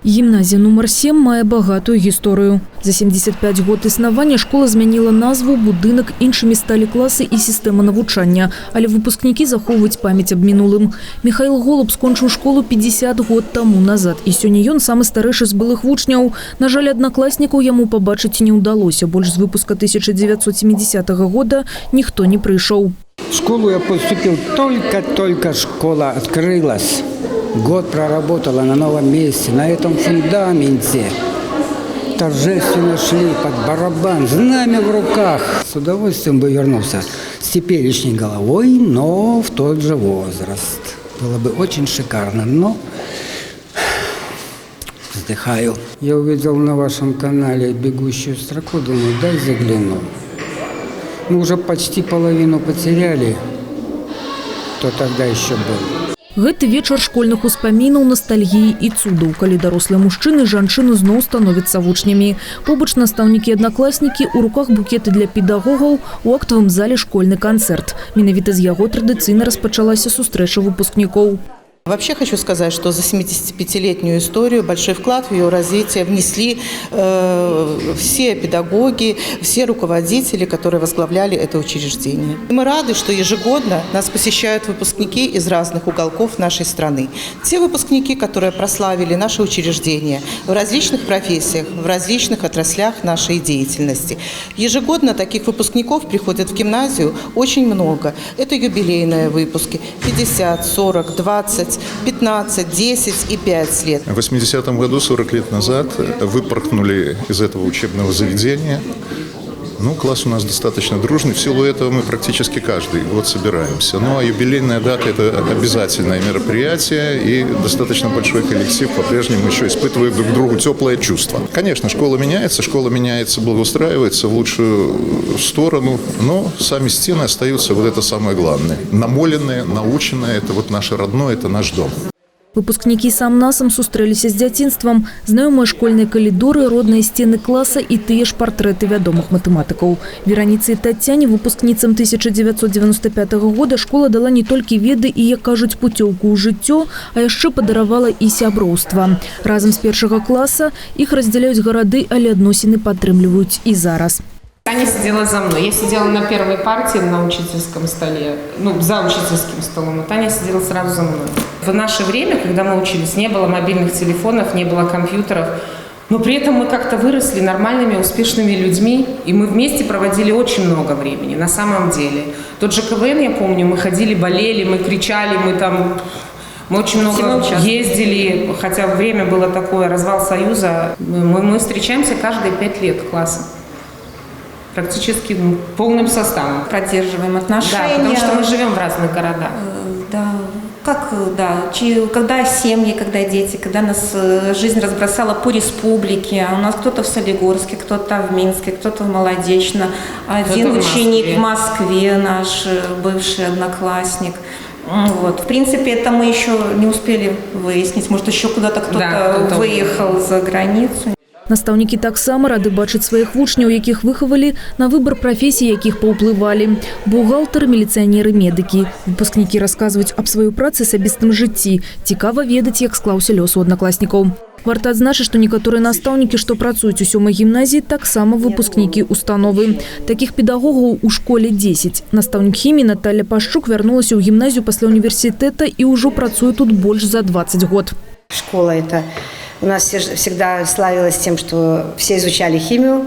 Гімназія номер 7 має багатую історію. За 75 год існування школа змінила назву, будинок, іншими стали класи і система навчання. Але випускники заховують пам'ять об минулим. Михайло Голуб скончив школу 50 год тому назад. І сьогодні він самий старіший з былих вучняў. На жаль, однокласників йому побачити не вдалося. Більш з випуска 1970 года ніхто не прийшов. В школу я поступил только школа открылась. Год проработала на новом месте, на этом фундаменте. Торжественно шли под барабан, знамя в руках. С удовольствием бы вернулся с теперешней головой, но в тот же возраст. Было бы очень шикарно, но вздыхаю. Я увидел на вашем канале бегущую строку, думаю, дай загляну. Мы уже почти половину потеряли, кто тогда еще был. Гэты вечар школьных успамінаў, ностальгіі і цудаў, калі дарослыя мужчыны і жанчыны зноў становяцца вучнямі. Побач настаўнікі і аднакласнікі, у руках букеты для педагогаў, у актавым зале школьны канцэрт. Менавіта з яго традыцыйна распачалася сустрэча выпускнікоў. Вообще хочу сказать, что за 75-летнюю историю большой вклад в ее развитие внесли все педагоги, все руководители, которые возглавляли это учреждение. И мы рады, что ежегодно нас посещают выпускники из разных уголков нашей страны. Те выпускники, которые прославили наше учреждение в различных профессиях, в различных отраслях нашей деятельности. Ежегодно таких выпускников приходят в гимназию очень много. Это юбилейные выпуски 50, 40, 20, 15, 10 и 5 лет. В 80-м году, 40 лет назад, выпорхнули из этого учебного заведения. Класс у нас достаточно дружный. В силу этого мы практически каждый год собираемся. А юбилейная дата – это обязательное мероприятие, и достаточно большой коллектив по-прежнему еще испытывает друг другу теплое чувство. Конечно, школа меняется, благоустраивается в лучшую сторону, но сами стены остаются, вот это самое главное. Намоленные, наученные – это вот наше родное, это наш дом. Выпускнікі сам-насам сустрэліся з дзяцінствам, знаёмыя школьныя калідоры, родныя сцены класа і тыя ж партрэты вядомых матэматыкаў. Вераніцы і Тацяне, выпускніцам 1995 года, школа дала не толькі веды і, як кажуць, пуцёўку ў жыццё, а яшчэ падаравала і сяброўства. Разам з першага класа іх раздзяляюць гарады, але адносіны падтрымліваюць і зараз. Таня сидела за мной. Я сидела на первой партии на учительском столе, за учительским столом, а Таня сидела сразу за мной. В наше время, когда мы учились, не было мобильных телефонов, не было компьютеров, но при этом мы как-то выросли нормальными, успешными людьми, и мы вместе проводили очень много времени, на самом деле. Тот же КВН, я помню, мы ходили, болели, мы кричали, мы очень много ездили, хотя время было такое, развал Союза. Мы встречаемся каждые 5 лет классом. Практически полным составом. Поддерживаем отношения. Да, потому что мы живем в разных городах. Когда семьи, когда дети, когда нас жизнь разбросала по республике, у нас кто-то в Солигорске, кто-то в Минске, кто-то в Молодечно, один ученик в Москве, наш бывший одноклассник. В принципе, это мы еще не успели выяснить. Может, еще куда-то кто-то выехал за границу. Настаўнікі таксама рады бачыць сваіх вучняў, якіх выхавалі, на выбар прафесій, якіх паўплывалі. Бухгалтары, міліцыянеры, медыкі. Выпускнікі расказваюць аб сваёй працы, асабістым жыцці. Цікава ведаць, як склаўся лёс у аднакласнікаў. Варта адзначыць, што некаторыя настаўнікі, што працуюць у 7-й гімназіі, таксама выпускнікі установы. Такіх педагогаў у школе 10. Настаўнік хіміі Наталья Пашчук вярнулася ў гімназію пасля універсітэта і ўжо працуе тут больш за 20 год. Школа это у нас всегда славилась тем, что все изучали химию.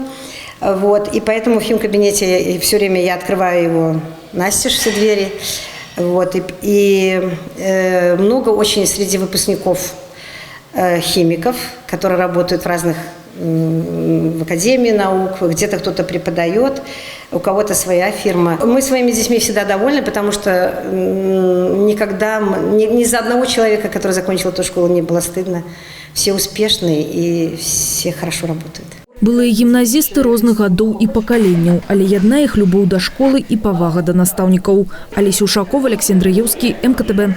И поэтому в химкабинете все время я открываю его настежь, все двери. И много очень среди выпускников химиков, которые работают в Академии наук, где-то кто-то преподает, у кого-то своя фирма. Мы своими детьми всегда довольны, потому что никогда ни за одного человека, который закончил эту школу, не было стыдно. Все успешные и все хорошо работают. Былыя гімназісты розных гадоў і пакаленняў, але яднае іх любоў да школы і павага да настаўнікаў. Алеся Ушакова, Алексей Андреевский, МКТБ.